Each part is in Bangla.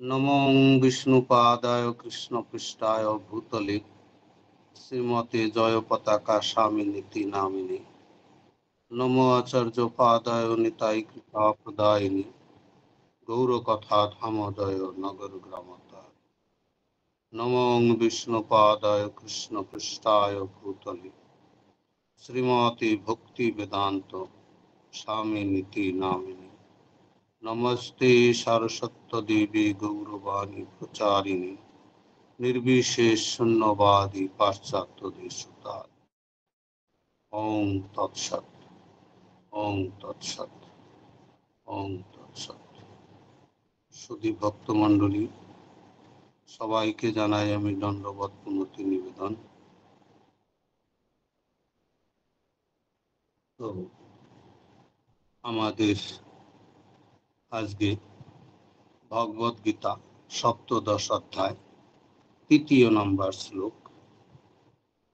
নমো বিষ্ণুপাদায় কৃষ্ণপৃষ্ঠায় ভূতলে শ্রীমতে জয় পতাকা স্বামিনীতি নামিনী। নমো আচার্য পাদায় নিতাই কৃপা প্রদায়িনী। গৌরকথা ধামোদয় নগর গ্রামতায়। নমো বিষ্ণুপাদায় কৃষ্ণপৃষ্ঠায় ভূতলে শ্রীমতে ভক্তি বেদান্ত স্বামিনীতি নামিনী। নমস্তে সারস্বত দেবী গৌরবাণী প্রচারিণী निर्विशेष शून्यवादी पाश्चात्य देशोत्तार। ओम तत्सत, ओम तत्सत, ओम तत्सत। सुधी भक्त मंडली सबाइके जानाई आमी दंडवत पुनति निवेदन। तो आमादेर आजके भगवत गीता सप्तदश अध्याय तृतीय नम्बर श्लोक।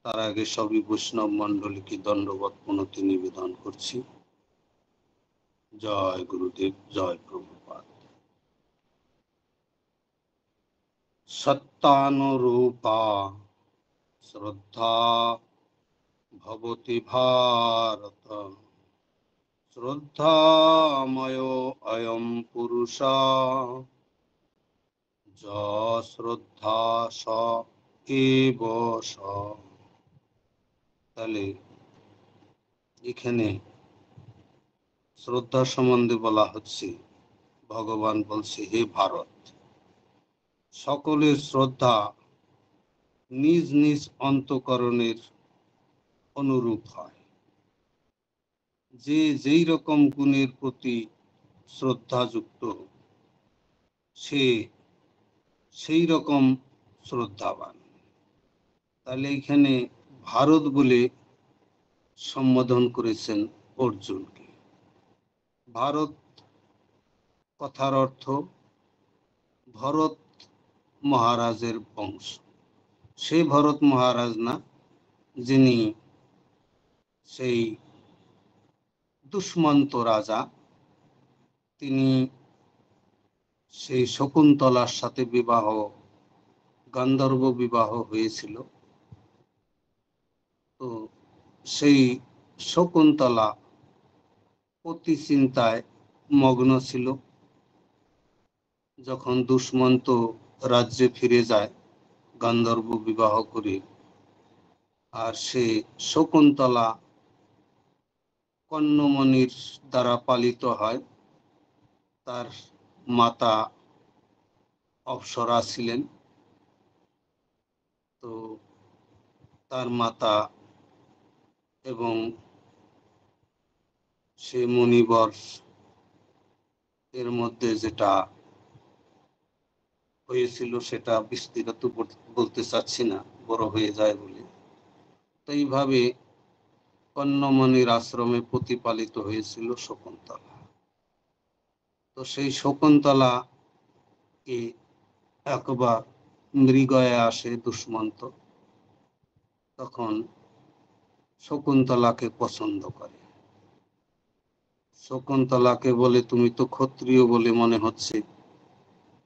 तार आगे सभी वैष्णव मंडली की दंडवत पुनति निवेदन करछि। जय गुरुदेव, जय प्रभुपाद। सत्तानुरूपा श्रद्धा भवति भारत, श्रद्धामयो अयं पुरुषा, ज श्रद्धा स एव स। তাহলে এখানে শ্রদ্ধা সম্বন্ধে বলা হচ্ছে, ভগবান বলছে হে ভারত, সকলের শ্রদ্ধা নিজ নিজ অন্তঃকরণের অনুরূপ হয়। যে যেই রকম গুণের প্রতি শ্রদ্ধাযুক্ত সে সেই রকম শ্রদ্ধাবান। তাহলে এখানে ভারত বলে সম্বোধন করেছেন অর্জুনকে। ভারত কথার অর্থ ভরত মহারাজের বংশ। সে ভরত মহারাজ না, যিনি সেই দুষ্মন্ত রাজা, তিনি সেই শকুন্তলার সাথে বিবাহ, গান্ধর্ব বিবাহ হয়েছিল। তো সেই শকুন্তলা অতি চিন্তায় মগ্ন ছিল। যখন দুষ্মন্ত রাজ্যে ফিরে যায় গান্ধর্ব বিবাহ করে, আর সে শকুন্তলা কন্যমণির দ্বারা পালিত হয়। তার মাতা অপ্সরা ছিলেন। তো তার মাতা এবং সে মুনিবর এর মধ্যে যেটা হয়েছিল সেটা বিস্তারিত বলতে চাচ্ছি না, বড় হয়ে যায় বলে। তো এইভাবে কন্যমণির আশ্রমে প্রতিপালিত হয়েছিল শকুন্তলা। তো সেই শকুন্তলা কে একবার মৃগয়ে আসে দুষ্মন্ত, তখন শকুন্তলাকে পছন্দ করে। শকুন্তলাকে বলে, তুমি তো ক্ষত্রিয় বলে মনে হচ্ছে,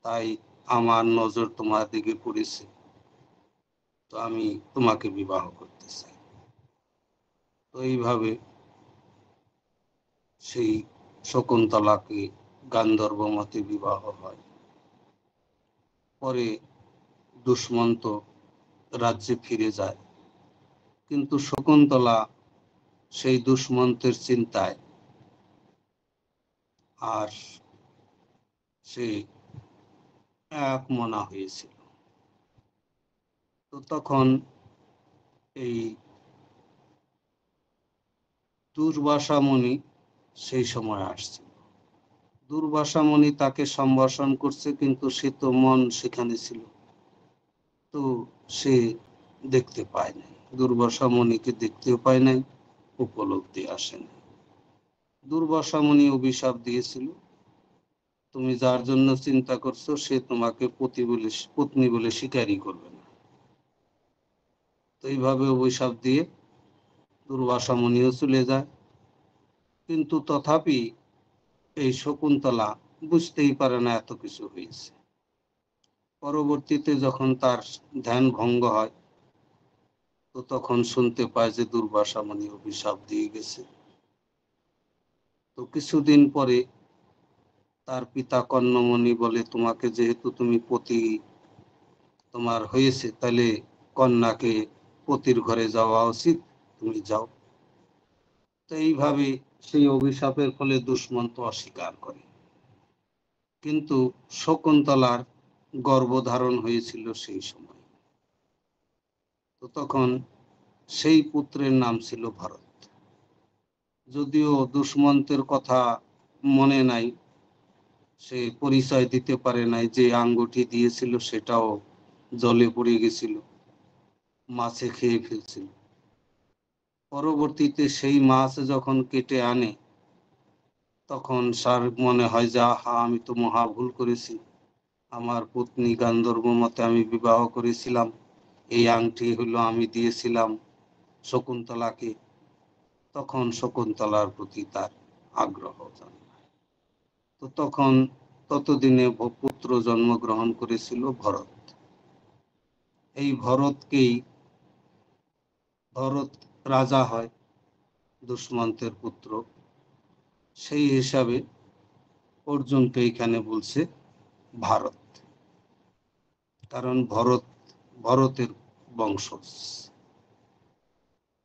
তাই আমার নজর তোমার দিকে পড়েছে, তো আমি তোমাকে বিবাহ করতে চাই। তো এইভাবে সেই শকুন্তলাকে গান্ধর্বমতে বিবাহ হয়। পরে দুষ্মন্ত রাজ্যে ফিরে যায়, কিন্তু শকুন্তলা সেই দুষ্মন্তের চিন্তায় আর সে এক মনা হয়েছিল। তো তখন এই দুর্বাসা মুনি সেই সময় আসছিল। দুর্বাসা মুনি তাকে সম্ভাষণ করছে, কিন্তু সে তো মন সেখানে ছিল, তো সে দেখতে পায় নাই, দুর্বাসা মুনিকে দেখতেও পায় নাই, উপলব্ধি আসেনি। দুর্বাসা মুনি অভিশাপ দিয়েছিল, তুমি যার জন্য চিন্তা করছো সে তোমাকে পত্নী বলে স্বীকারই করবে না। তো এইভাবে অভিশাপ দিয়ে দুর্বাসা মুনিও চলে যায়। কিন্তু তথাপি এই শকুন্তলা বুঝতেই পারে না এত কিছু হয়েছে। পরবর্তীতে যখন তার ধ্যান ভঙ্গ হয়, তো তখন শুনতে পায় যে দুর্বাসা মুনি অভিশাপ দিয়ে গেছে। তো কিছুদিন পরে তার পিতা কর্ণমণি বলে, তোমাকে যেহেতু তুমি পতি তোমার হয়েছে, তাহলে কন্যাকে পতির ঘরে যাওয়া উচিত, তুমি যাও। তো এইভাবে সেই অভিশাপের ফলে দুষ্মন্ত অস্বীকার করে। কিন্তু শকুন্তলার গর্ভধারণ হয়েছিল সেই সময়। তো তখন সেই পুত্রের নাম ছিল ভরত। যদিও দুষ্মন্তের কথা মনে নাই, সে পরিচয় দিতে পারে নাই, যে আঙ্গুঠি দিয়েছিল সেটাও জলে পড়ে গেছিল, মাছে খেয়ে ফেলছিল। পরবর্তীতে সেই মাছ যখন কেটে আনে, তখন তার মনে হয় যে আহা, আমি তো মহা ভুল করেছি, আমার পত্নী গান্ধর্ব মতে আমি বিবাহ করেছিলাম, এই আংটি হলো আমি দিয়েছিলাম শকুন্তলাকে। তখন শকুন্তলার প্রতি তার আগ্রহ জন্মায়। তো তখন ততদিনে পুত্র জন্মগ্রহণ করেছিল ভরত। এই ভরত রাজা হয়, দুষ্মন্তের পুত্র। সেই হিসাবে অর্জুনকে এখানে বলছে ভারত, কারণ ভরতের বংশজ।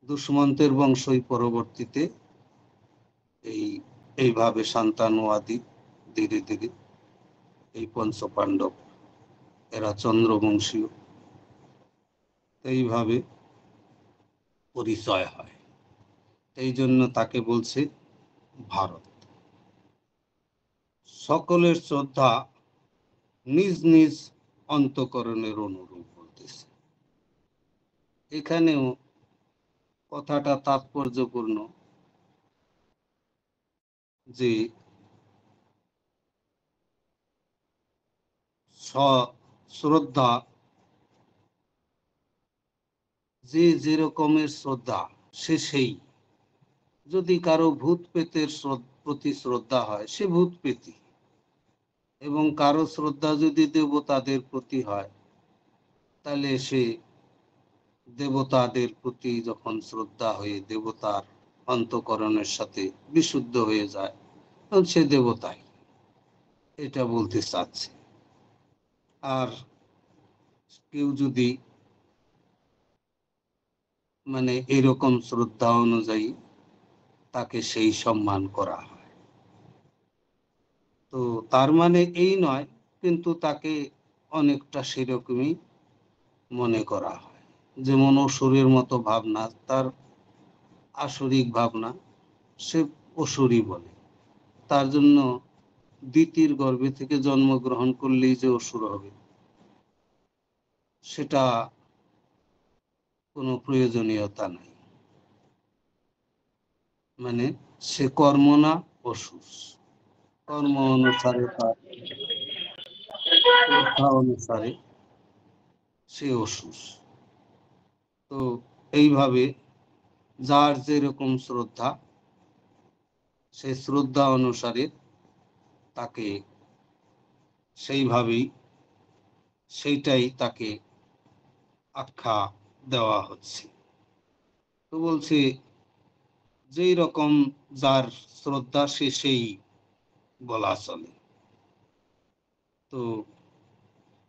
দুষ্মন্তের বংশই পরবর্তীতে এইভাবে শান্তানুয়াদি ধীরে ধীরে এই পঞ্চপাণ্ডব, এরা চন্দ্রবংশীয়, এইভাবে পরিচয় হয়। এই জন্য তাকে বলছে ভারত। সকলের শ্রদ্ধা নিজ নিজ অন্তঃকরণের অনুরূপ বলতেছে। এখানেও কথাটা তাৎপর্যপূর্ণ যে শ্রদ্ধা, যে যেরকমের শ্রদ্ধা সে সেই। যদি কারো ভূত প্রেতের প্রতি শ্রদ্ধা হয়, সে ভূত প্রেতী। এবং কারো শ্রদ্ধা যদি দেবতাদের প্রতি হয়, তাহলে সে দেবতাদের প্রতি যখন শ্রদ্ধা হয়ে দেবতার অন্তঃকরণের সাথে বিশুদ্ধ হয়ে যায়, তখন সে দেবতাই, এটা বলতে চাচ্ছে। আর কেউ যদি মানে এরকম শ্রদ্ধা অনুযায়ী তাকে সেই সম্মান করা হয়, তো তার মানে এই নয়, কিন্তু তাকে অনেকটা সেরকমই মনে করা হয়। যেমন অসুরের মতো ভাবনা, তার আসরিক ভাবনা, সে অসুরই বলে। তার জন্য দিতির গর্ভে থেকে জন্মগ্রহণ করলেই যে অসুর হবে, সেটা কোনো প্রয়োজনীয়তা নাই। মানে সে কর্ম না, অসুর। কর্ম অনুসারে, তার শ্রদ্ধা অনুসারে সে অসুর। তো এইভাবে যার যেরকম শ্রদ্ধা, সেই শ্রদ্ধা অনুসারে তাকে সেইটাই তাকে আখ্যা দেওয়া হচ্ছে। তো বলছি, যেই রকম যার শ্রদ্ধা সে সেই বলা চলে। তো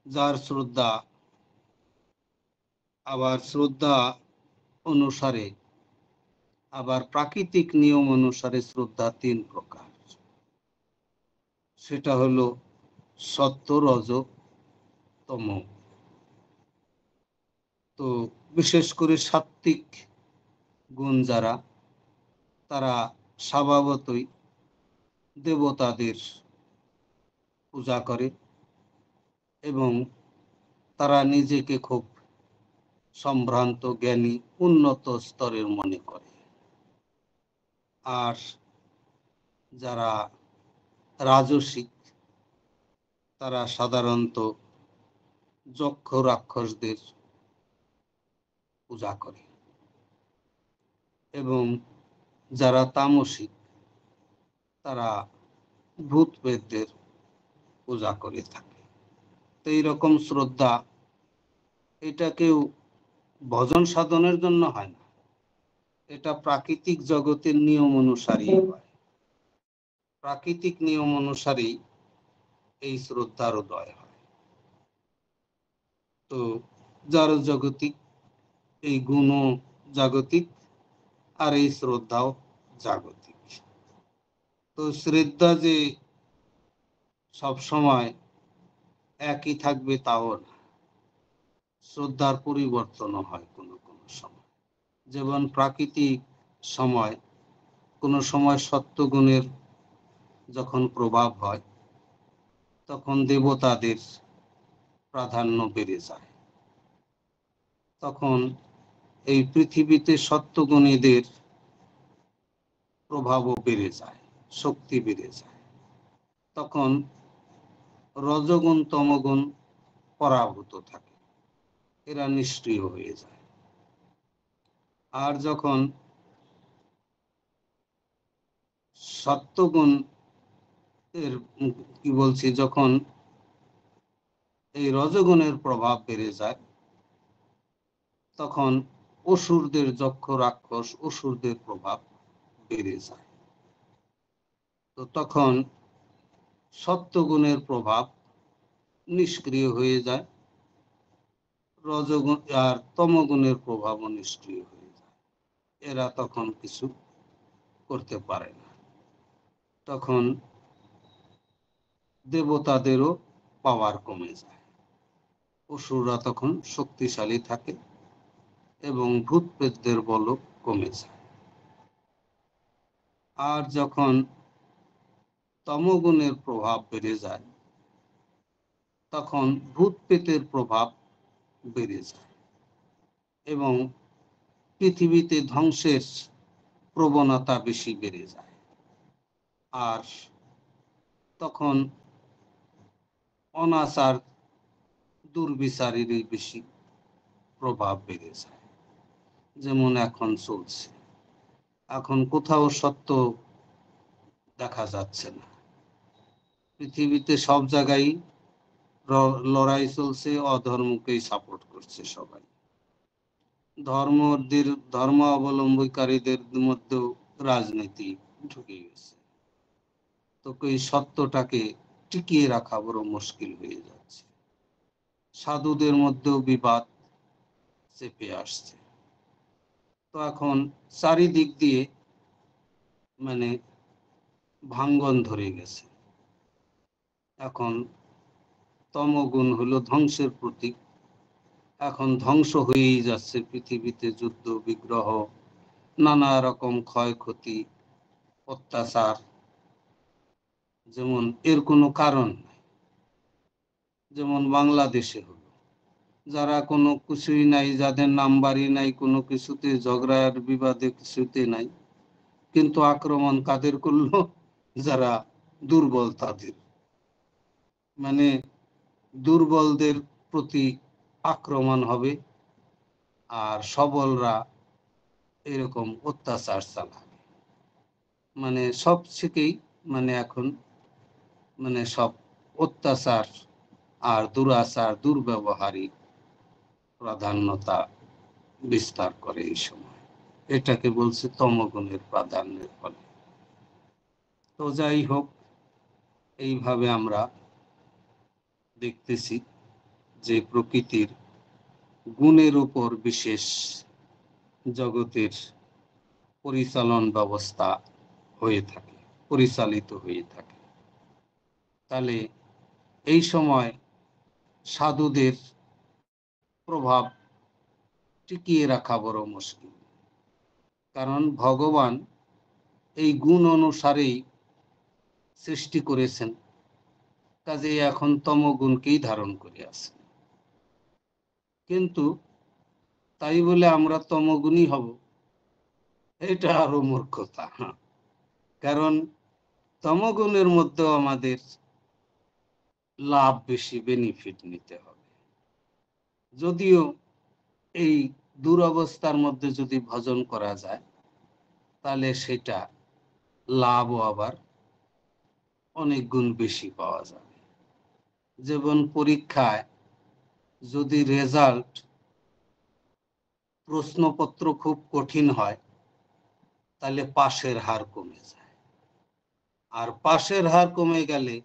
যার শ্রদ্ধা, আবার শ্রদ্ধা অনুসারে, আবার প্রাকৃতিক নিয়ম অনুসারে শ্রদ্ধা 3 প্রকার। সেটা হলো সত্য, রজ, তম। তো বিশেষ করে সাত্ত্বিক গুণ যারা, তারা স্বভাবতই দেবতাদের পূজা করে এবং তারা নিজেকে খুব সম্ভ্রান্ত, জ্ঞানী, উন্নত স্তরের মনে করে। আর যারা রাজসিক, তারা সাধারণত যক্ষ রাক্ষসদের পূজা করে। এবং যারা তামসিক, তারা ভূত প্রেতদের পূজা করে থাকে। তো এইরকম শ্রদ্ধা এটা কেউ ভজন সাধনের জন্য হয় না, এটা প্রাকৃতিক জগতের নিয়ম অনুসারেই হয়। প্রাকৃতিক নিয়ম অনুসারেই এই শ্রদ্ধার উদয় হয়। তো যার জাগতিক, এই গুণও জাগতিক, আর এই শ্রদ্ধাও জাগতিক। তো শ্রদ্ধা যে সব সময় একই থাকবে তাও না, শ্রদ্ধার পরিবর্তনও হয় কোনো কোনো সময়। যেমন প্রাকৃতিক সময়, কোনো সময় সত্যগুণের যখন প্রভাব হয় তখন দেবতাদের প্রাধান্য বেড়ে যায়, তখন এই পৃথিবীতে সত্যগুণীদের প্রভাবও বেড়ে যায়, শক্তি বেড়ে যায়। তখন রজগুণ তমগুণ পরাভূত থাকে, এরা নিষ্ক্রিয় হয়ে যায়। আর যখন সত্যগুণ এর কি বলছি, যখন এই রজগুণের প্রভাব বেড়ে যায় তখন অসুরদের, যক্ষ রাক্ষস অসুরদের প্রভাব বেড়ে যায়। তো তখন সত্যগুণের প্রভাব নিষ্ক্রিয় হয়ে যায়, রজগুণ আর তমগুণের প্রভাবও নিষ্ক্রিয় হয়ে যায়। এরা তখন কিছু করতে পারে না। তখন দেবতাদেরও পাওয়ার কমে যায়, অসুররা তখন শক্তিশালী থাকে এবং ভূত প্রেতদের বলও কমে যায়। আর যখন তমগুণের প্রভাব বেড়ে যায় তখন ভূত প্রেতের প্রভাব বেড়ে যায় এবং পৃথিবীতে ধ্বংসের প্রবণতা বেশি বেড়ে যায়। আর তখন অনাচার দুর্বিচারেরই বেশি প্রভাব বেড়ে যায়, যেমন এখন চলছে। এখন কোথাও সত্য দেখা যাচ্ছে না, পৃথিবীতে সব জায়গায় লড়াই চলছে, অধর্মকেই সাপোর্ট করছে সবাই। ধর্ম অবলম্বনকারীদের মধ্যেও রাজনীতি ঢুকে গেছে, তো এই সত্যটাকে টিকিয়ে রাখা বড় মুশকিল হয়ে যাচ্ছে। সাধুদের মধ্যেও বিবাদ চেপে আসছে। তো এখন চারিদিক দিয়ে মানে ভাঙ্গন ধরে গেছে। এখন তমগুণ হলো ধ্বংসের প্রতীক, এখন ধ্বংস হয়েই যাচ্ছে পৃথিবীতে, যুদ্ধ বিগ্রহ, নানা রকম ক্ষয়ক্ষতি, অত্যাচার, যেমন এর কোনো কারণ নাই। যেমন বাংলাদেশে হলো, যারা কোনো কিছুই নাই, যাদের নাম্বারই নাই, কোনো কিছুতে ঝগড়ার বিবাদে কিছুতে নাই, কিন্তু আক্রমণ কাদের করলো? যারা দুর্বল তাদের, মানে দুর্বলদের প্রতি আক্রমণ হবে আর সবলরা এরকম অত্যাচার চালাবে। মানে সব থেকেই মানে এখন মানে সব অত্যাচার আর দুরাচার দুর্ব্যবহারই প্রাধান্যতা বিস্তার করে এই সময়। এটাকে বলছে তমগুণের প্রাধান্যের ফলে। তো যাই হোক, এইভাবে আমরা দেখতেছি যে প্রকৃতির গুণের উপর বিশেষ জগতের পরিচালন ব্যবস্থা হয়ে থাকে, পরিচালিত হয়ে থাকে। তাহলে এই সময় সাধুদের প্রভাব টিকিয়ে রাখা বড় মুশকিল, কারণ ভগবান এই গুণ অনুসারেই সৃষ্টি করেছেন, কাজে এখন তমগুণকেই ধারণ করে আছে। কিন্তু তাই বলে আমরা তমগুণী হব, এটা আরো মূর্খতা। কারণ তমগুণের মধ্যেও আমাদের লাভ বেশি, বেনিফিট নিতে হবে। যদিও এই দুরবস্থার মধ্যে যদি ভজন করা যায় তাহলে সেটা লাভও আবার অনেক গুণ বেশি পাওয়া যাবে। যেমন পরীক্ষায় যদি রেজাল্ট প্রশ্নপত্র খুব কঠিন হয় তাহলে পাশের হার কমে যায়, আর পাশের হার কমে গেলে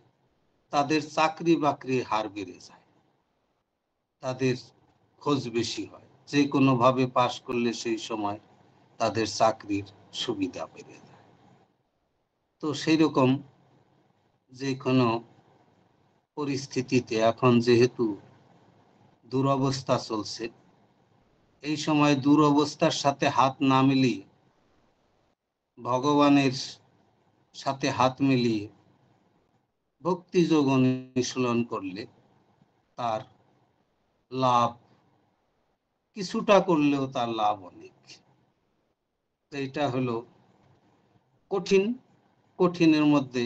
তাদের চাকরি বাকরির হার বেড়ে যায়, তাদের খোঁজ বেশি হয়, যে কোনো ভাবে পাশ করলে সেই সময় তাদের চাকরির সুবিধা বেড়ে যায়। তো সেই রকম যে কোনো পরিস্থিতিতে এখন যেহেতু দুরবস্থা চলছে, এই সময় দুরবস্থার সাথে হাত না মিলিয়ে ভগবানের সাথে হাত মিলিয়ে ভক্তিযোগ অনুশীলন করলে তার লাভ কিছুটা করলেও তার লাভ অনেক। এটা হলো কঠিন, কঠিনের মধ্যে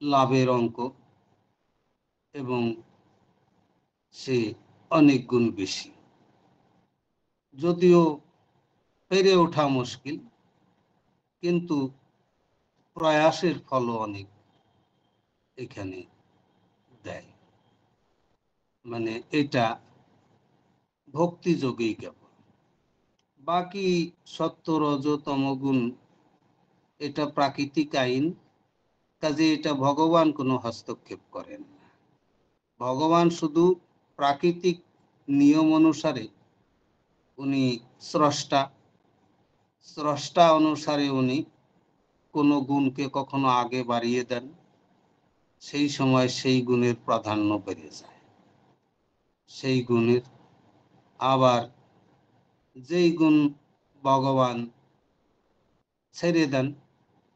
লাভের অঙ্ক, এবং সে অনেক গুণ বেশি। যদিও পেরে ওঠা মুশকিল, কিন্তু প্রয়াসের ফলও অনেক এখানে দেয়। মানে এটা ভক্তিযোগেই কেবল। বাকি সত্য রজ তম গুণ এটা প্রাকৃতিক আইন, কাজে এটা ভগবান কোনো হস্তক্ষেপ করেন না। ভগবান শুধু প্রাকৃতিক নিয়ম অনুসারে উনি স্রষ্টা, স্রষ্টা অনুসারে উনি কোনো গুণকে কখনো আগে বাড়িয়ে দেন, সেই সময় সেই গুণের প্রাধান্য বেড়ে যায়, সেই গুণের। আবার যেই গুণ ভগবান ছেড়ে দেন,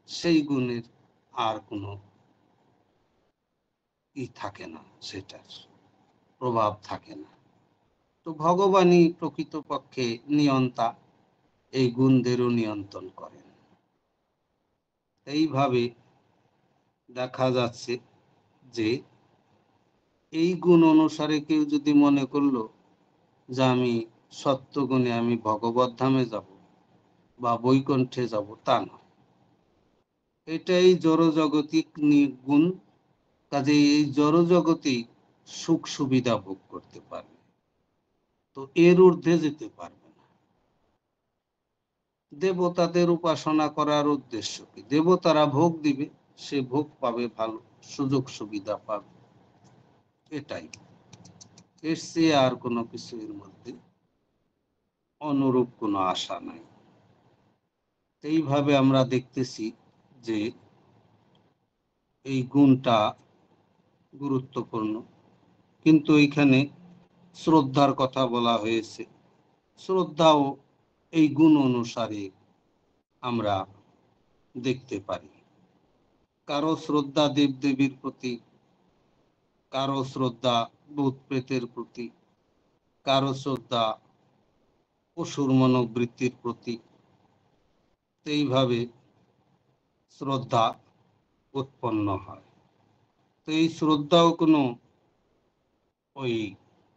সেই গুণের আর কোনো থাকে না, সেটার প্রভাব থাকে না। তো ভগবানই প্রকৃতপক্ষে নিয়ন্তা, এই গুণদেরও নিয়ন্ত্রণ করেন। এইভাবে দেখা যাচ্ছে যে এই গুণ অনুসারে কেউ যদি মনে করলো যে আমি সত্যগুণে আমি ভগবত ধামে যাব বা বৈকুণ্ঠে যাব, তা নয়। এটাই জড়জগতিক গুণ, কাজে এই জড়জগতেই সুখ সুবিধা ভোগ করতে পারবে, তো এর ঊর্ধ্বে যেতে পারবে না। দেবতাদের উপাসনা করার উদ্দেশ্য কি? দেবতারা ভোগ দিবে, সে ভোগ পাবে, ভালো সুযোগ সুবিধা পাবে, এটাই। এর চেয়ে আর কোনো কিছু এর মধ্যে অনুরূপ কোনো আশা নাই। এইভাবে আমরা দেখতেছি যে এই গুণটা গুরুত্বপূর্ণ। কিন্তু এখানে শ্রদ্ধার কথা বলা হয়েছে, শ্রদ্ধাও এই গুণ অনুসারে আমরা দেখতে পারি। কারো শ্রদ্ধা দেবদেবীর প্রতি, কারো শ্রদ্ধা ভূত প্রেতের প্রতি, কারো শ্রদ্ধা পশুর মনোবৃত্তির প্রতি। এইভাবে শ্রদ্ধা উৎপন্ন হয়। তো এই শ্রদ্ধাও কোনো ওই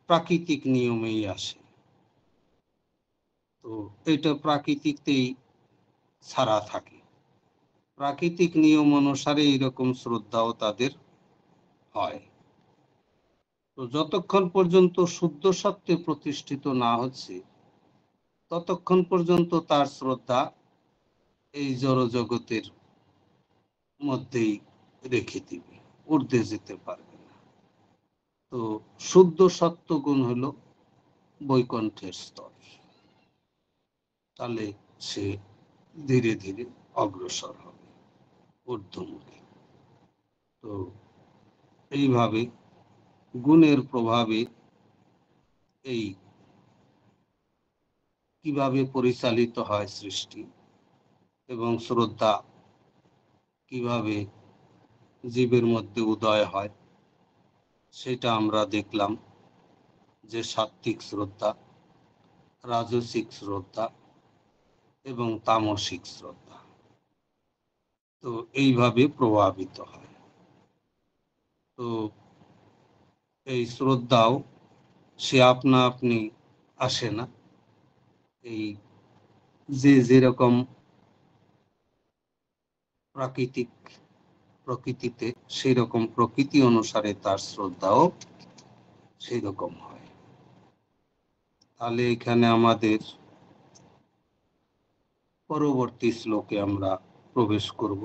প্রাকৃতিক নিয়মেই আসে, তো এটা প্রাকৃতিকতেই ছাড়া থাকে, প্রাকৃতিক নিয়ম অনুসারে এরকম শ্রদ্ধাও তাদের হয়। তো যতক্ষণ পর্যন্ত শুদ্ধ সত্যে প্রতিষ্ঠিত না হচ্ছে, ততক্ষণ পর্যন্ত তার শ্রদ্ধা এই জড় জগতের মধ্যেই রেখে দিবে, ঊর্ধ্বে যেতে পারবে না। তো শুদ্ধ সত্য গুণ হলো বৈকুণ্ঠের স্তর, তাহলে সে ধীরে ধীরে অগ্রসর হবে ঊর্ধ্বমুখী। তো এইভাবে গুণের প্রভাবে এই কিভাবে পরিচালিত হয় সৃষ্টি, এবং শ্রদ্ধা কিভাবে জীবের মধ্যে উদয় হয়, সেটা আমরা দেখলাম যে সাত্ত্বিক শ্রদ্ধা, রাজসিক শ্রদ্ধা এবং তামসিক শ্রদ্ধা, তো এইভাবে প্রভাবিত হয়। তো এই শ্রদ্ধাও সে আপনা আপনি আসে না, এই যে যেরকম প্রাকৃতিক প্রকৃতিতে, সেই রকম প্রকৃতি অনুসারে তার শ্রদ্ধাও সেই রকম হয়। তাহলে এখানে আমাদের পরবর্তী শ্লোকে আমরা প্রবেশ করব।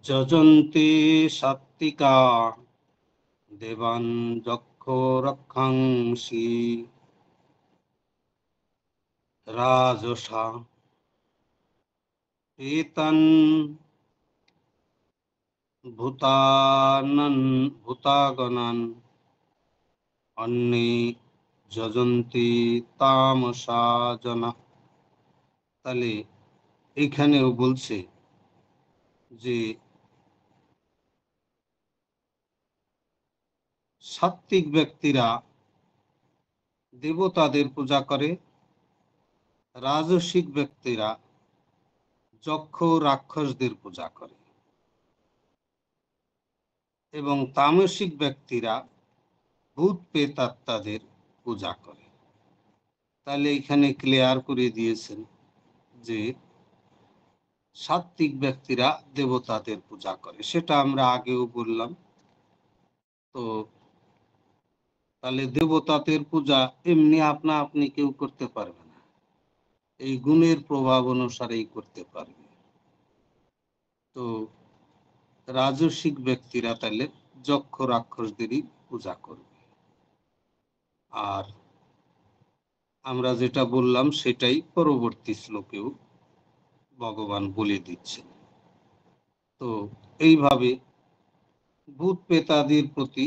যজন্তে সাত্বিকা দেবান যক্ষ রক্ষাংসি রাজসা এতন ভূতাগণান অন্যে যজন্তি তামসা জনা। তাহলে এইখানেও বলছে যে সাত্বিক ব্যক্তিরা দেবতাদের পূজা করে, রাজসিক ব্যক্তিরা যক্ষ রাক্ষসদের পূজা করে, এবং তামসিক ব্যক্তিরা ভূত প্রেতাত্মাদের পূজা করে। তাহলে এখানে ক্লিয়ার করে দিয়েছেন যে সাত্বিক ব্যক্তিরা দেবতাদের পূজা করে, সেটা আমরা আগেও বললাম। তো তাহলে দেবতাদের পূজা এমনি আপনা আপনি কেউ করতে পারবে না, এই গুণের প্রভাব অনুসারেই করতে পারবে। তো রাজসিক ব্যক্তিরা তাহলে যক্ষ রাক্ষসদেরই পূজা করবে। আর আমরা যেটা বললাম সেটাই পরবর্তী শ্লোকেও ভগবান বলে দিচ্ছেন। তো এইভাবে ভূত প্রেতাদির প্রতি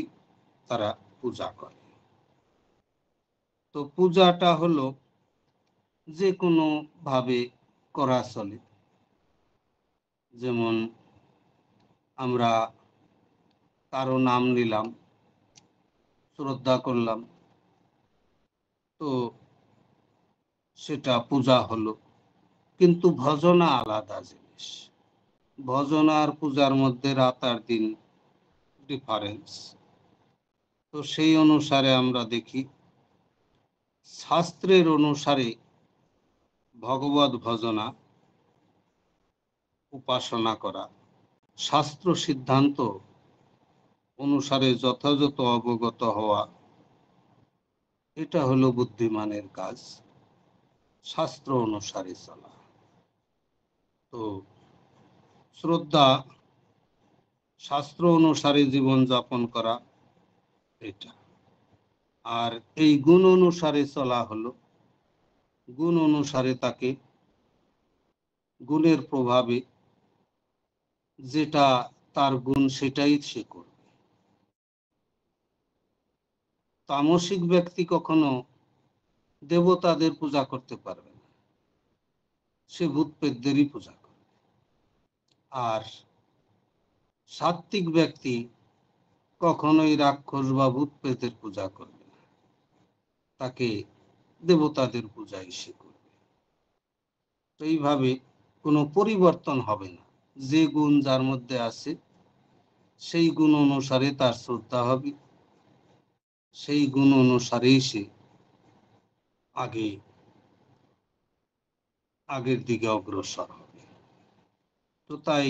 তারা পূজা করে। তো পূজাটা হলো যে কোনো ভাবে করা চলে। যেমন আমরা কারো নাম নিলাম, শ্রদ্ধা করলাম, তো সেটা পূজা হলো। কিন্তু ভজনা আলাদা জিনিস। ভজনা আর পূজার মধ্যে রাত আর দিন ডিফারেন্স। তো সেই অনুসারে আমরা দেখি শাস্ত্রের অনুসারে ভগবত ভজনা উপাসনা করা, শাস্ত্র সিদ্ধান্ত অনুসারে যথাযথ অবগত হওয়া, এটা হলো বুদ্ধিমানের কাজ, শাস্ত্র অনুসারে চলা। তো শ্রদ্ধা, শাস্ত্র অনুসারে জীবন যাপন করা, এটা। আর এই গুণ অনুসারে চলা হলো, গুণ অনুসারে তাকে গুণের প্রভাবে যেটা তার গুণ সেটাই সে করবে। তামসিক ব্যক্তি কখনো দেবতাদের পূজা করতে পারবে না, সে ভূত প্রেতদেরই পূজা করবে। আর সাত্বিক ব্যক্তি কখনোই রাক্ষস বা ভূত প্রেতের পূজা করবে না, তাকে দেবতাদের পূজাই সে করবে। তো এইভাবে কোনো পরিবর্তন হবে না, যে গুণ যার মধ্যে আছে সেই গুণ অনুসারে তার শ্রদ্ধা হবে, সেই গুণ অনুসারেই সে আগের দিকে অগ্রসর হবে। তো তাই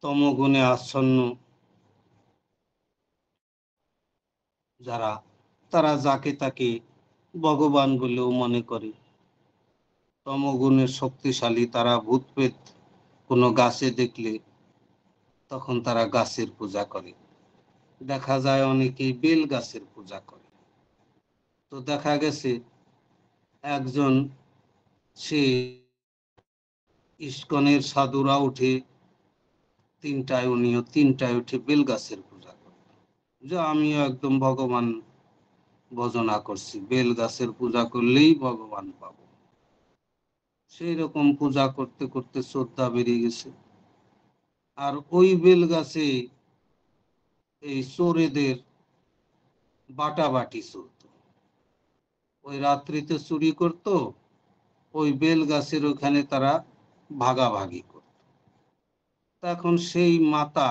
তমগুণে আচ্ছন্ন যারা, তারা যাকে তাকে ভগবান বলেও মনে করে। তমগুণের শক্তিশালী তারা ভূত প্রেত কোনো গাছে দেখলে তখন তারা গাছের পূজা করে। দেখা যায় অনেকেই বেল গাছের পূজা করে। তো দেখা গেছে একজন, সে ইস্কনের সাধুরা উঠে 3টায়, উনিও 3টায় উঠে বেল গাছের পূজা করে, যে আমিও একদম ভগবান ভজনা করছি, বেল গাছের পূজা করলেই ভগবান পাবো। সেই রকম পূজা করতে করতে শ্রদ্ধা বেরিয়ে গেছে। আর ওই বেল গাছে এই চোরেদের বাটাবাটি চলত, ওই রাত্রিতে চুরি করত, ওই বেল গাছের ওখানে তারা ভাগাভাগি করত। তখন সেই মাতা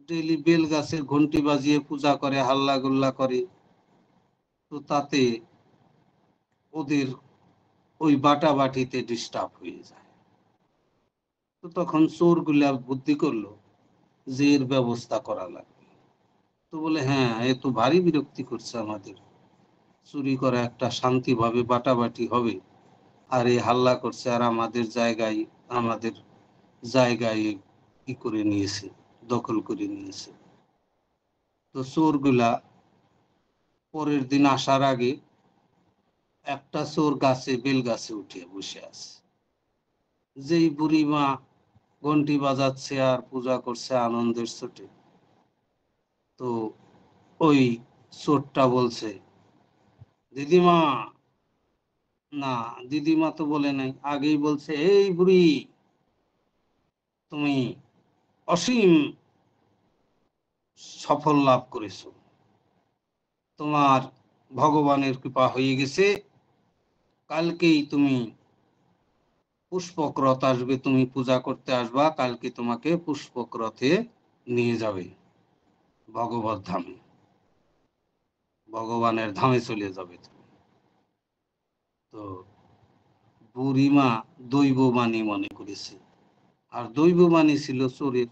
ডেইলি বেল গাছের ঘন্টি বাজিয়ে পূজা করে, হাল্লা গুল্লা করে। তো তাতে ওদের ওই বাটাবাটিতে ডিস্টার্ব হয়ে যায়। তো তখন চোরগুলা বুদ্ধি করলো যে এর ব্যবস্থা করা লাগবে। তো বলে হ্যাঁ, এ তো ভারী বিরক্তি করছে আমাদের, চুরি করা একটা শান্তিভাবে বাটাবাটি হবে, আর এই হাল্লা করছে, আর আমাদের জায়গায় কি করে নিয়েছে, দখল করে নিয়েছে। তো চোরগুলা পরের দিন আসার আগে একটা চোর বেল গাছে উঠে বসে আছে। যেই বুড়িমা ঘন্টি বাজাচ্ছে আর পূজা করছে আনন্দের ছোটে, তো ওই চোরটা বলছে দিদিমা, না দিদিমা তো বলে নাই, আগেই বলছে এই বুড়ি, তুমি অসীম সফল লাভ করেছো, তোমার ভগবানের কৃপা হয়ে গেছে, কালকেই তুমি পুষ্পক রথ আসবে, তুমি পূজা করতে আসবা, কালকে তোমাকে পুষ্পক রথে নিয়ে যাবে ভগবত ধামে, ভগবানের ধামে চলে যাবে তুমি। তো বুড়িমা দৈববাণী মনে করেছে, আর দৈববাণী ছিল চোরের।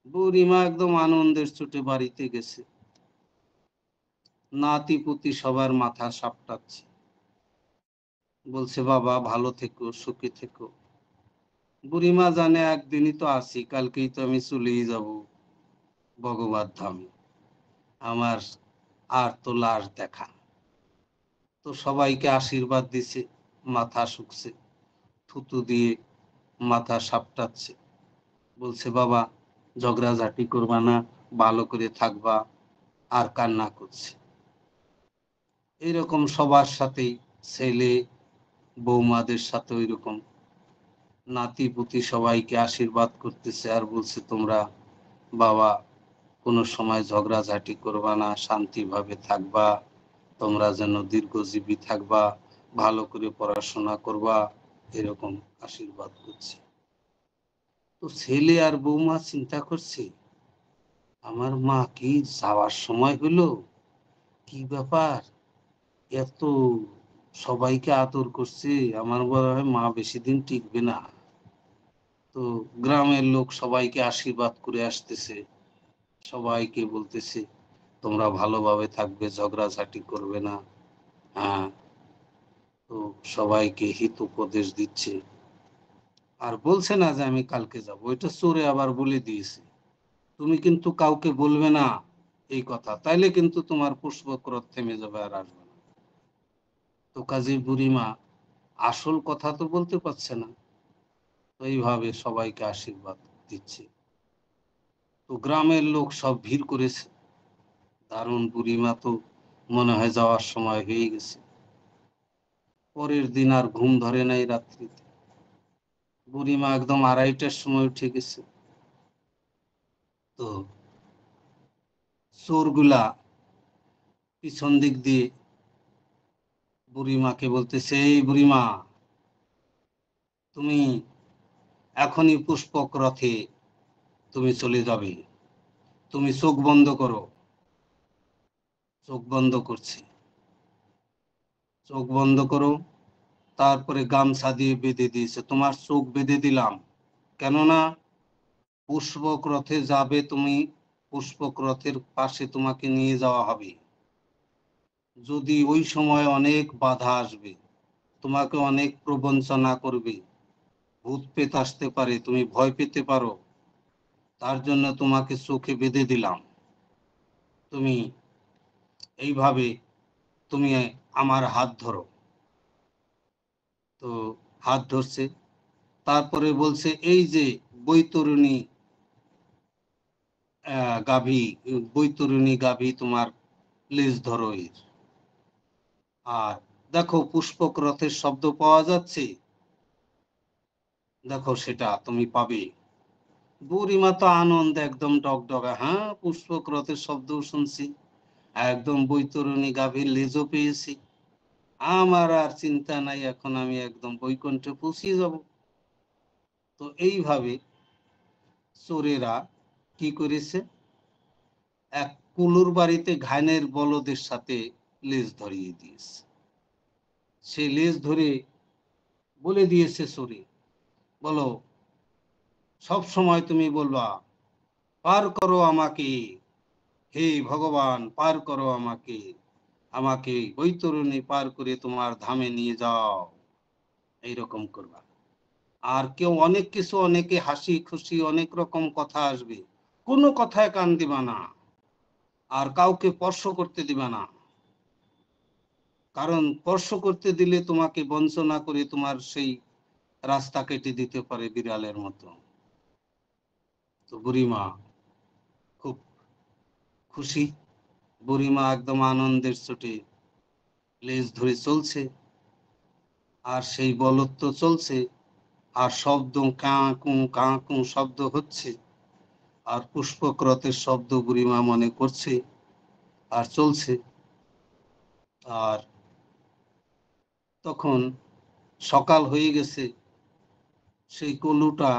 বুড়িমা একদম আনন্দের ছুটে বাড়িতে গেছে, নাতি পুতি সবার মাথা সাপটাচ্ছে, বলছে বাবা ভালো থেকো, সুখী থেকো। বুড়িমা জানে একদিনই তো আসি, কালকেই তো আমি চলেই যাব ভগবত ধামে, আমার আর তো লাশ দেখা। তো সবাইকে আশীর্বাদ দিছে, মাথা শুকছে, থুতু দিয়ে মাথা সাপটাচ্ছে, বলছে বাবা ঝগড়াঝাটি করবা না, ভালো করে থাকবা, আর কান্না করছে। এইরকম সবার সাথেই, ছেলে বৌমাদের সাথে ওইরকম নাতি পুতি সবাইকে আশীর্বাদ করতেছে আর বলছে তোমরা বাবা কোনো সময় ঝগড়াঝাটি করবা না, শান্তিভাবে থাকবা, তোমরা যেন দীর্ঘজীবী থাকবা, ভালো করে পড়াশোনা করবা, এরকম আশীর্বাদ করছে। তো ছেলে আর বৌমা চিন্তা করছে আমার মা কি যাওয়ার সময় হলো, কি ব্যাপার, এত সবাইকে আদর করছে, আমার মনে হয় মা বেশি দিন টিকবে না। তো গ্রামের লোক সবাইকে আশীর্বাদ করে আসতেছে, সবাইকে বলতেছে তোমরা ভালোভাবে থাকবে, ঝগড়াঝাটি করবে না। হ্যাঁ, তো সবাইকে হিত উপদেশ দিচ্ছে, আর বলছে না যে আমি কালকে যাব, এটা চোরে আবার বলে দিয়েছে তুমি কিন্তু কাউকে বলবে না এই কথা, তাইলে কিন্তু তোমার পুষ্পক্রত থেমে যাবে আর আসবে না। তো কাজী বুড়িমা আসল কথা তো বলতে পারছে না, তো এইভাবে সবাইকে আশীর্বাদ দিচ্ছে। তো গ্রামের লোক সব ভিড় করেছে, দারুণ বুড়িমা তো মনে হয় যাওয়ার সময় হয়ে গেছে। পরের দিন আর ঘুম ধরে নাই রাত্রিতে, বুড়িমা একদম 2:30টার সময় উঠে গেছে। তো চোরগুলা পিছন দিক দিয়ে বুড়িমাকে বলতেছে এই বুড়িমা, তুমি এখনই পুষ্পক রথে তুমি চলে যাবে, তুমি চোখ বন্ধ করো। চোখ বন্ধ করছে, চোখ বন্ধ করো, তারপরে গামছা দিয়ে বেঁধে দিয়েছে, তোমার চোখ বেঁধে দিলাম, কেননা পুষ্পক রথে যাবে তুমি, পুষ্পক রথের পাশে তোমাকে নিয়ে যাওয়া হবে, যদি ওই সময় অনেক বাধা আসবে, তোমাকে অনেক প্রবঞ্চনা করবে, ভূত পেত আসতে পারে, তুমি ভয় পেতে পারো, তার জন্য তোমাকে চোখে বেঁধে দিলাম, তুমি এইভাবে তুমি আমার হাত ধরো। তো হাত ধরছে, তারপরে বলছে এই যে বৈতরণী গাভী, বৈতরণী গাভী তোমার লেজ ধরো এর, আর দেখো পুষ্পক রথের শব্দ পাওয়া যাচ্ছে, দেখো সেটা তুমি পাবে। বুড়িমা তো আনন্দ একদম ডগডগা, হ্যাঁ পুষ্পক রথের শব্দ শুনছি, একদম বৈতরণী গাভীর লেজও পেয়েছি, আমার আর চিন্তা নাই, এখন আমি একদম বৈকুণ্ঠে পৌঁছে যাব। তো এইভাবে চোরেরা কি করেছে, এক কুলুর বাড়িতে ঘাইনের বলদের সাথে লেজ ধরিয়ে দিয়েছে। সে লেজ ধরে বলে দিয়েছে সরি, বলো সব সময় তুমি বলবা পার করো আমাকে, হে ভগবান পার করো আমাকে, আমাকে বৈতরণী পার করে তোমার ধামে নিয়ে যাও, এইরকম করবা। আর কেউ অনেক কিছু, অনেকে হাসি খুশি অনেক রকম কথা আসবে, কোনো কথায় কান দিবা না, আর কাউকে স্পর্শ করতে দিবা না, কারণ স্পর্শ করতে দিলে তোমাকে বঞ্চনা করে তোমার সেই রাস্তা কেটে দিতে পারে বিড়ালের মতো। তো বুড়িমা খুব খুশি, বুড়িমা একদম আনন্দের চোটে লেজ ধরে চলছে, আর সেই বলদ তো চলছে, আর শব্দ কাঁ কু শব্দ হচ্ছে, আর পুষ্পক্রতের শব্দ বুড়িমা মনে করছে আর চলছে। আর তখন সকাল হয়ে গেছে, সেই কলুটা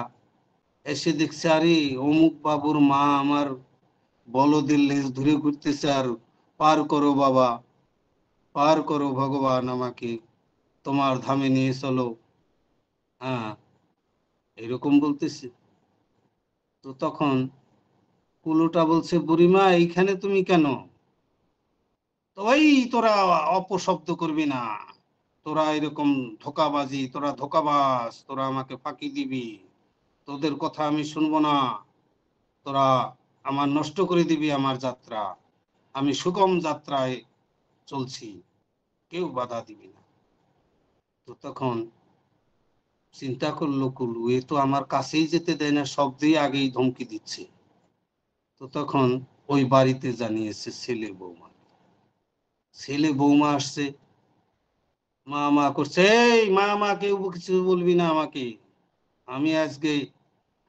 এসে দেখছে আরে অমুক বাবুর মা আমার বলদের লেজ ধরে ঘুরতেছে, আর পার করো বাবা, পার করো ভগবান আমাকে, তোমার ধামে নিয়ে চলো, হ্যাঁ এরকম বলতেছে। তো তখন কুলুটা বলছে বুড়িমা এইখানে তুমি কেন? তো ওই তোরা অপশব্দ করবি না, তোরা এরকম ধোকাবাজি, তোরা ধোকাবাজ, তোরা আমাকে ফাঁকি দিবি, তোদের কথা আমি শুনবো না, তোরা আমার নষ্ট করে দিবি আমার যাত্রা, আমি সুগম যাত্রায় চলছি, কেউ বাধা দিবি না। তো তখন চিন্তা করলো কুলু, এ তো আমার কাছেই যেতে দেয় না, সব দিয়ে আগেই ধমকি দিচ্ছে। তো তখন ওই বাড়িতে জানিয়েছে ছেলে বৌমা, ছেলে বৌমা আসছে, মা মা করছে, এই মা মা কেউ কিছু বলবি না আমাকে, আমি আজকে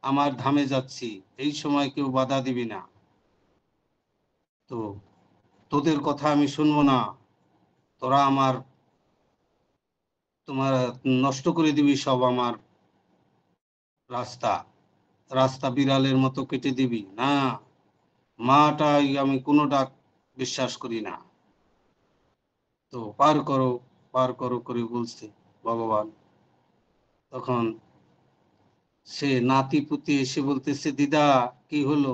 আমার ধামে যাচ্ছি, এই সময় কেউ বাধা দিবি না, তো তোদের কথা আমি শুনবো না, তোরা আমার তোমার নষ্ট করে দিবি সব আমার রাস্তা, রাস্তা বিড়ালের মতো কেটে দিবি না, মাটাই আমি কোনো ডাক বিশ্বাস করি না, তো পার করো, পার করো করে বলছে ভগবান। তখন সে নাতি পুতি এসে বলতেছে দিদা কি হলো?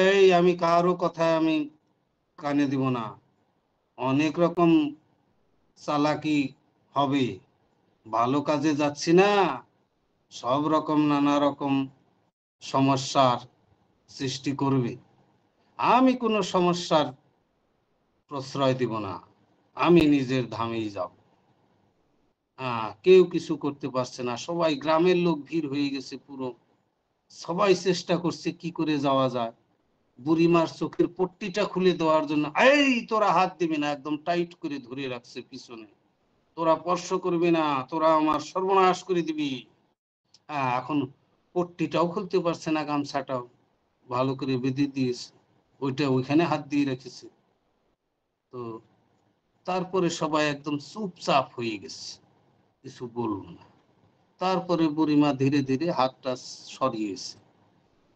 এই আমি কারো কথা আমি কানে দিব না, অনেক রকম চালাকি হবে, ভালো কাজে যাচ্ছি না, সব রকম নানা রকম সমস্যার সৃষ্টি করবে, আমি কোনো সমস্যার প্রশ্রয় দিব না, আমি নিজের ধামেই যাব। কেউ কিছু করতে পারছে না, সবাই গ্রামের লোক ভিড় হয়ে গেছে পুরো, সবাই চেষ্টা করছে কি করে যাওয়া যায়, বুড়িমার চোখের পট্টিটা খুলে দেওয়ার জন্য, এই তোরা হাত দিবি না, একদম টাইট করে ধরে রাখছে পিছনে, তোরা স্পর্শ করবি না, তোরা আমার সর্বনাশ করে দিবি। এখন পট্টিটাও খুলতে পারছে না, গামছাটাও ভালো করে বেঁধে দিয়েছে, ওইটা ওইখানে হাত দিয়ে রেখেছে। তো তারপরে সবাই একদম চুপচাপ হয়ে গেছে, কিছু বলল না। তারপরে বুড়িমা ধীরে ধীরে হাতটা সরিয়েছে,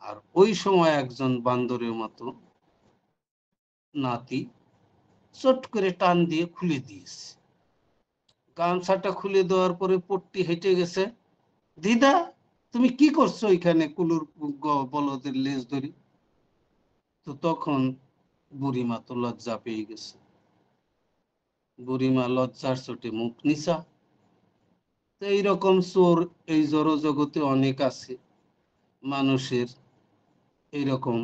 আর ওই সময় একজন বান্দরের মতো নাতি চট করে টান দিয়ে খুলে দিয়েছে, গামছাটা খুলে দেওয়ার পরে পট্টি হেঁটে গেছে। দিদা তুমি কি করছো এখানে কুলুর বলদের লেজ ধরি? তো তখন বুড়িমা তো লজ্জা পেয়ে গেছে, বুড়িমা লজ্জার চোটে মুখ নিচা। তো এইরকম চোর এই জড় জগতে অনেক আছে, মানুষের এইরকম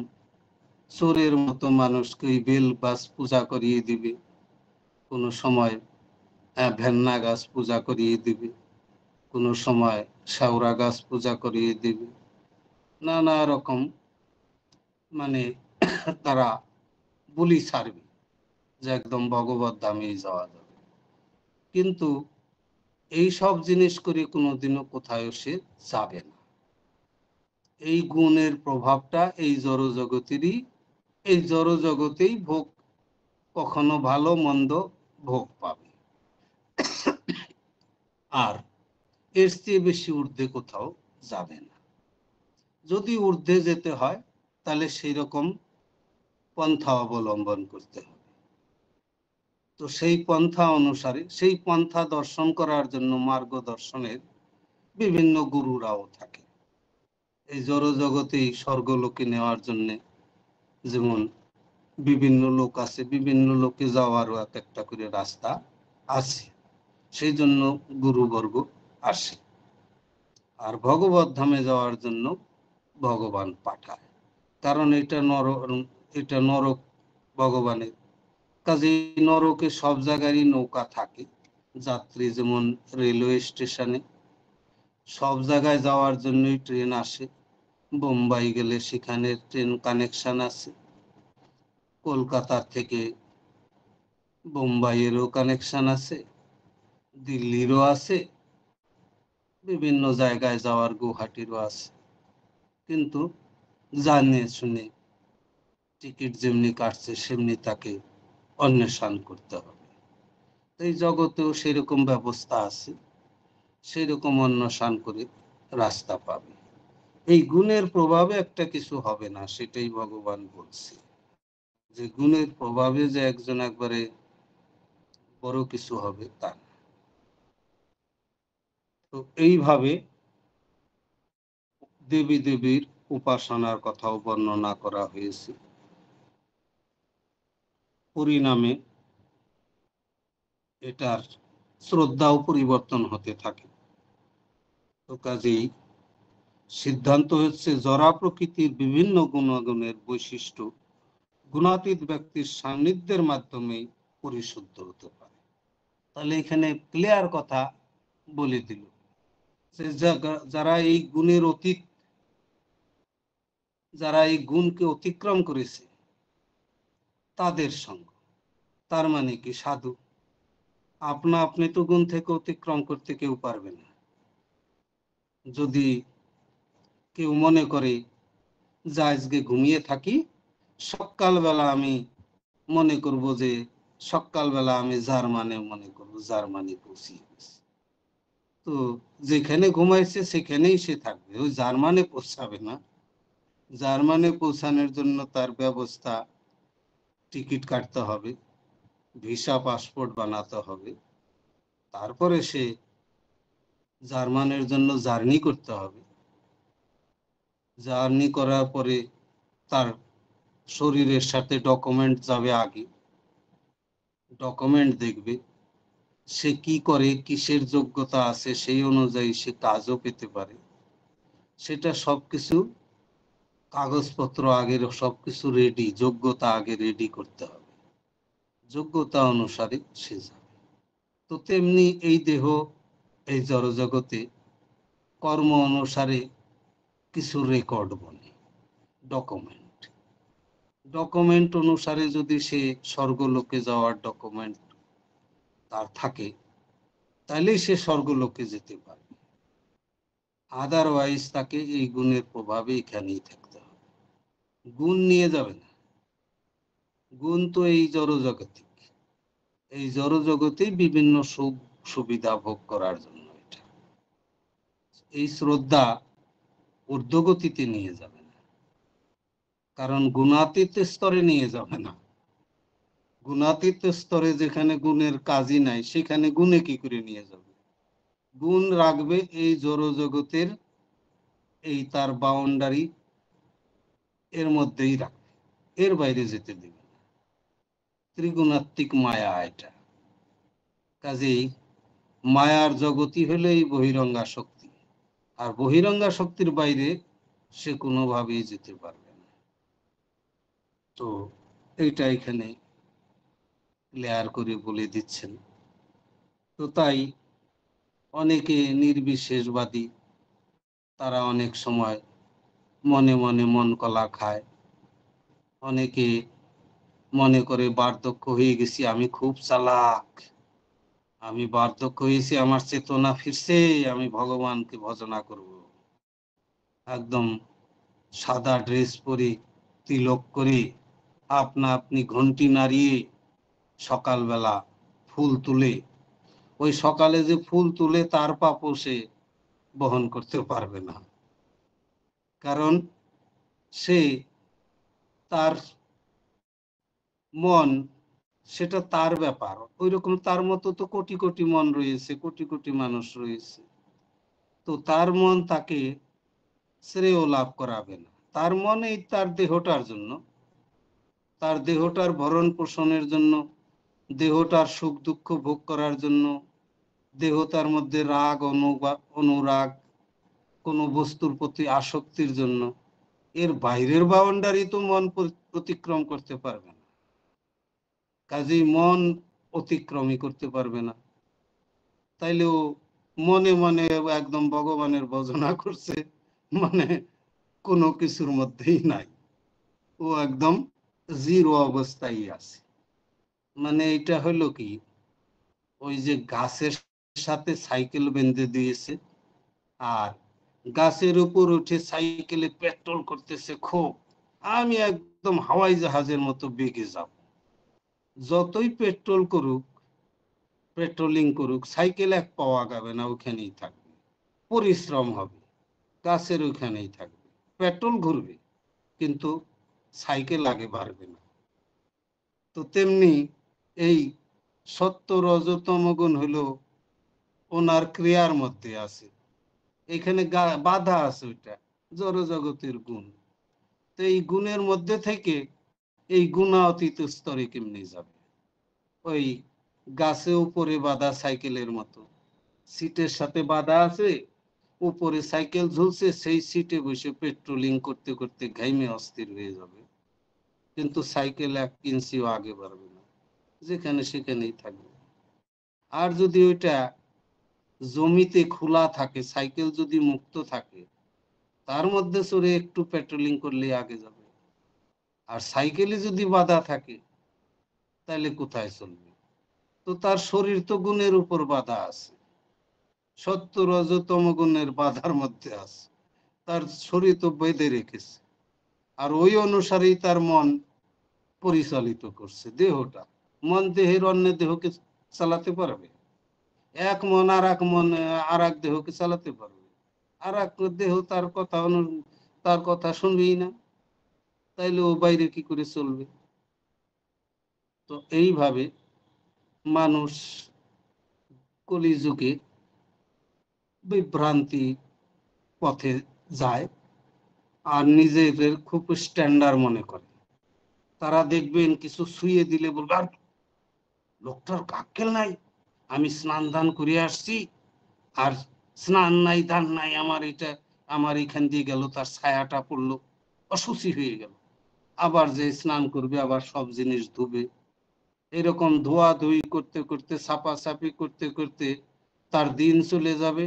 চোরের মতো মানুষকে বেল গাছ পূজা করিয়ে দিবে, কোনো সময় ভেন্না গাছ পূজা করিয়ে দিবে, কোনো সময় শাওরা গাছ পূজা করিয়ে দিবে, নানা রকম মানে তারা বলি ছাড়বে যে একদম ভগবত ধামেই যাওয়া যাবে, কিন্তু এই সব জিনিস করে কোনোদিনও কোথাও সে যাবে না। এই গুণের প্রভাবটা এই জড় জগতেরই, এই জড় জগতেই ভোগ, কখনো ভালো মন্দ ভোগ পাবে, আর এর চেয়ে বেশি ঊর্ধ্বে কোথাও যাবে না। যদি ঊর্ধ্বে যেতে হয় তাহলে সেই রকম পন্থা অবলম্বন করতে হবে। তো সেই পন্থা অনুসারে সেই পন্থা দর্শন করার জন্য মার্গদর্শনের বিভিন্ন গুরুরাও থাকে। এই জড় জগতে স্বর্গলোকে নেওয়ার জন্য যেমন বিভিন্ন লোক আছে, বিভিন্ন লোকে যাওয়ারও এক একটা করে রাস্তা আছে, সেই জন্য গুরুবর্গ আসে। আর ভগবত ধামে যাওয়ার জন্য ভগবান পাঠায়, কারণ এটা নরক ভগবানের। কাজে নরকে সব জায়গারই নৌকা থাকে, যাত্রী যেমন রেলওয়ে স্টেশনে সব জায়গায় যাওয়ার জন্যই ট্রেন আসে। বোম্বাই গেলে সেখানে ট্রেন কানেকশন আছে, কলকাতা থেকে বোম্বাইয়েরও কানেকশন আছে, দিল্লিরও আছে, বিভিন্ন জায়গায় যাওয়ার গুয়াহাটিরও আছে। কিন্তু জানে শুনে টিকিট যেমনি কাটছে সেমনি তাকে অন্বেষণ করতে হবে। এই জগতেও সেরকম ব্যবস্থা আছে, সেরকম অন্বেষণ করে রাস্তা পাবে। এই গুণের প্রভাবে একটা কিছু হবে না, সেটাই ভগবান বলছে, যে গুণের প্রভাবে যে একজন একবারে বড় কিছু হবে তা না। তো এইভাবে দেবী দেবীর উপাসনার কথাও বর্ণনা করা হয়েছে। পরিণামে এটার শ্রদ্ধাও পরিবর্তন হতে থাকে। তো কাজেই সিদ্ধান্ত হচ্ছে জড়া প্রকৃতির বিভিন্ন গুণাগুণের বৈশিষ্ট্য গুণাতীত ব্যক্তির সান্নিধ্যের মাধ্যমে পরিশুদ্ধ হতে পারে। তাহলে এখানে ক্লিয়ার কথা বলে দিল যে যারা এই গুণের অতীত, যারা এই গুণকে অতিক্রম করেছে তাদের সঙ্গ, তার মানে কি সাধু। আপনি তো গুণ থেকে অতিক্রম করতে কেউ পারবে না। যদি কেউ মনে করে যে আজকে ঘুমিয়ে থাকি, সকালবেলা আমি মনে করব যে সকালবেলা আমি জার্মানে মনে করব জার্মানি পৌঁছিয়ে গেছি, তো যেখানে ঘুমাইছে সেখানেই সে থাকবে, ওই জার্মানে পৌঁছাবে না। জার্মানে পৌঁছানোর জন্য তার ব্যবস্থা, টিকিট কাটতে হবে, ভিসা পাসপোর্ট বানাতে হবে, তারপরে সে জার্মানের জন্য জার্নি করতে হবে। জার্নি করার পরে তার শরীরের সাথে ডকুমেন্ট যাবে, আগে ডকুমেন্ট দেখবে, সে কি করে, কিসের যোগ্যতা আছে, সেই অনুযায়ী সে কাজও পেতে পারে। সেটা সবকিছু কাগজপত্র আগের সবকিছু রেডি, যোগ্যতা আগে রেডি করতে হবে, যোগ্যতা অনুসারে সে যাবে। তো তেমনি এই দেহ, এই জড়জগতে কর্ম অনুসারে কিছু রেকর্ড বনে, ডকুমেন্ট। ডকুমেন্ট অনুসারে যদি সে স্বর্গলোকে যাওয়ার ডকুমেন্ট তার থাকে, তাহলে সে স্বর্গলোকে যেতে পারবে। আদারওয়াইজ তাকে এই গুণের প্রভাবে এখানেই থাকতে হবে। গুণ নিয়ে যাবে না, গুণ তো এই জড়জগতে, এই জড়জগতেই বিভিন্ন সুখ সুবিধা ভোগ করার জন্য এটা। এই শ্রদ্ধা ঊর্ধ্বগতিতে নিয়ে যাবে না, কারণ গুণাতীত স্তরে নিয়ে যাবে না। গুণাতীত স্তরে যেখানে গুণের কাজই নাই, সেখানে গুণে কি করে নিয়ে যাবে? গুণ রাখবে এই জড়জগতের এই তার বাউন্ডারি এর মধ্যেই রাখবে, এর বাইরে যেতে দেবে না। ত্রিগুণাত্মিক মায়া এটা। কাজেই মায়ার জগতই হলো এই বহিরঙ্গা শক্তি, আর বহিরঙ্গা শক্তির বাইরে সে কোনোভাবেই যেতে পারবে না। তো এইটা এখানে ক্লিয়ার করে বলে দিচ্ছেন। তো তাই অনেকে নির্বিশেষবাদী, তারা অনেক সময় মনে মনে মন কলা খায়। অনেকে মনে করে বার্ধক্য হয়ে গেছি, আমি খুব চালাক, আমি বার্ধক্য হয়েছি, আমার চেতনা ফিরছে, আমি ভগবানকে ভজনা করব। একদম সাদা ড্রেস পরে, তিলক করে, আপনি ঘন্টি নাড়িয়ে সকালবেলা ফুল তুলে, ওই সকালে যে ফুল তুলে তার পাপও সে বহন করতে পারবে না, কারণ সে তার মন সেটা তার ব্যাপার। ওই রকম তার মতো তো কোটি কোটি মন রয়েছে, কোটি কোটি মানুষ রয়েছে। তো তার মন তাকে শ্রেয় লাভ করাবে না। তার মনে তার দেহটার জন্য, তার দেহটার ভরণ পোষণের জন্য, দেহটার সুখ দুঃখ ভোগ করার জন্য, দেহটার মধ্যে রাগ অনুরাগ, কোনো বস্তুর প্রতি আসক্তির জন্য, এর বাইরের বাউন্ডারি তো মন অতিক্রম করতে পারবে না। কাজেই মন অতিক্রমই করতে পারবে না। তাইলেও মনে মনে একদম ভগবানের ভজনা করছে, মানে কোনো কিছুর মধ্যেই নাই, ও একদম জিরো অবস্থায় আছে। মানে এটা হলো কি, ওই যে গাছের সাথে সাইকেল বেঁধে দিয়েছে, আর গাছের উপর উঠে সাইকেলে পেট্রোল করতেছে খুব, আমি একদম হাওয়াই জাহাজের মতো বেগে যাব। যতই পেট্রোল করুক, পেট্রোলিং করুক, সাইকেল এক পাও আগাবে না, ওখানেই থাকবে। পরিশ্রম হবে, গাছের ওখানেই থাকবে, পেট্রোল ঘুরবে, কিন্তু সাইকেল আগে বাড়বে না। তো তেমনি এই সত্য রজতম গুণ হলো ওনার ক্রিয়ার মধ্যে আছে, এখানে বাধা আছে, ওইটা জড় জগতের গুণ। তো এই গুণের মধ্যে থেকে এই গুণাতীত স্তরে কেমনি যাবে? ওই গাছে উপরে বাঁধা সাইকেলের মতো, সিটের সাথে বাঁধা আছে, উপরে সাইকেল ঝুলছে, সেই সিটে বসে পেট্রোলিং করতে করতে ঘাইমে অস্থির হয়ে যাবে, কিন্তু সাইকেল 1 ইঞ্চিও আগে বাড়বে না, যেখানে সেখানেই থাকবে। আর যদি ওইটা জমিতে খোলা থাকে, সাইকেল যদি মুক্ত থাকে, তার মধ্যে চড়ে একটু পেট্রোলিং করলে আগে যাবে। আর সাইকেলে যদি বাধা থাকে, তাহলে কোথায় চলবে? তো তার শরীর তো গুণের উপর বাধা আছে, সত্য রজতম গুণের বাধার মধ্যে আছে, তার শরীর তো বেঁধে রেখেছে। আর ওই অনুসারেই তার মন পরিচালিত করছে দেহটা। মন দেহের অন্য দেহকে চালাতে পারবে? এক মন আর এক দেহকে চালাতে পারবে? আর এক দেহ তার কথা শুনবেই না, তাইলে ও বাইরে কি করে চলবে? তো এইভাবে মানুষ কলিযুগে বিভ্রান্তি পথে যায়, আর নিজেদের খুব স্ট্যান্ডার্ড মনে করে। তারা দেখবেন কিছু ছুঁয়ে দিলে বলবে, আর লোকটার আক্কেল নাই, আমি স্নান দান করে আসছি, আর স্নান নাই দান নাই, আমার এখান দিয়ে গেল, তার ছায়াটা পড়লো, অশুচি হয়ে গেল, আবার যে স্নান করবে, আবার সব জিনিস ধুবে। এরকম ধোয়া ধুই করতে করতে, ছাপাছাপি করতে করতে তার দিন চলে যাবে,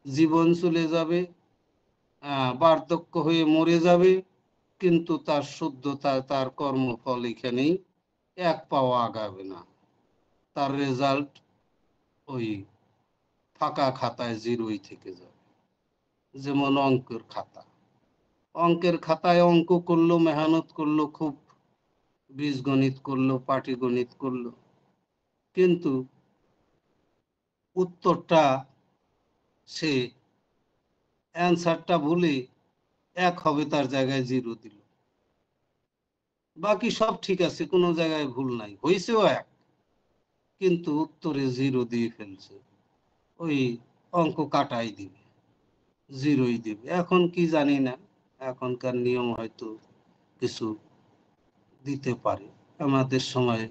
জীবন চলে যাবে, বার্ধক্য হয়ে মরে যাবে, কিন্তু তার শুদ্ধতা, তার কর্মফল এখানেই এক পাও আগাবে না। তার রেজাল্ট ওই ফাঁকা খাতায় জিরোই থেকে যাবে। যেমন অঙ্কের খাতায় অঙ্ক করলো, মেহনত করলো খুব, বীজগণিত করলো, পাটিগণিত করলো, কিন্তু উত্তরটা সে অ্যান্সারটা ভুলে 1 হবে, তার জায়গায় 0 দিল। বাকি সব ঠিক আছে, কোনো জায়গায় ভুল নাই, হয়েছেও 1, কিন্তু উত্তরে 0 দিয়ে ফেলছে। ওই অঙ্ক কাটাই দিবে, 0ই দিবে। এখন কি জানি না, এখনকার নিয়ম হয়তো কিছু দিতে পারে। আমাদের সময়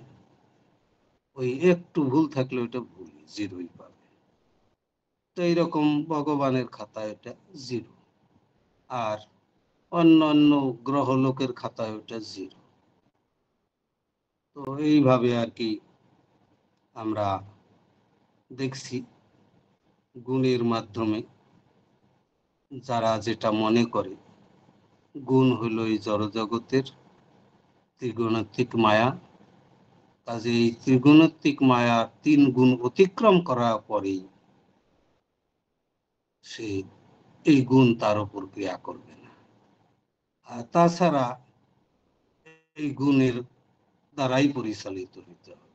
ওই একটু ভুল থাকলে ওইটা ভুল, 0ই পাবে। তো এইরকম ভগবানের খাতায় এটা 0, আর অন্য অন্য গ্রহ লোকের খাতায় ওটা 0। তো এইভাবে আর কি আমরা দেখছি, গুণের মাধ্যমে যারা যেটা মনে করে গুণ হলো এই জড়জগতের ত্রিগুণাত্মিক মায়া। কাজে এই ত্রিগুণাত্মিক মায়া 3 গুণ অতিক্রম করার পরেই সে এই গুণ তার উপর ক্রিয়া করবে না। আর তাছাড়া এই গুণের দ্বারাই পরিচালিত হইতে হবে।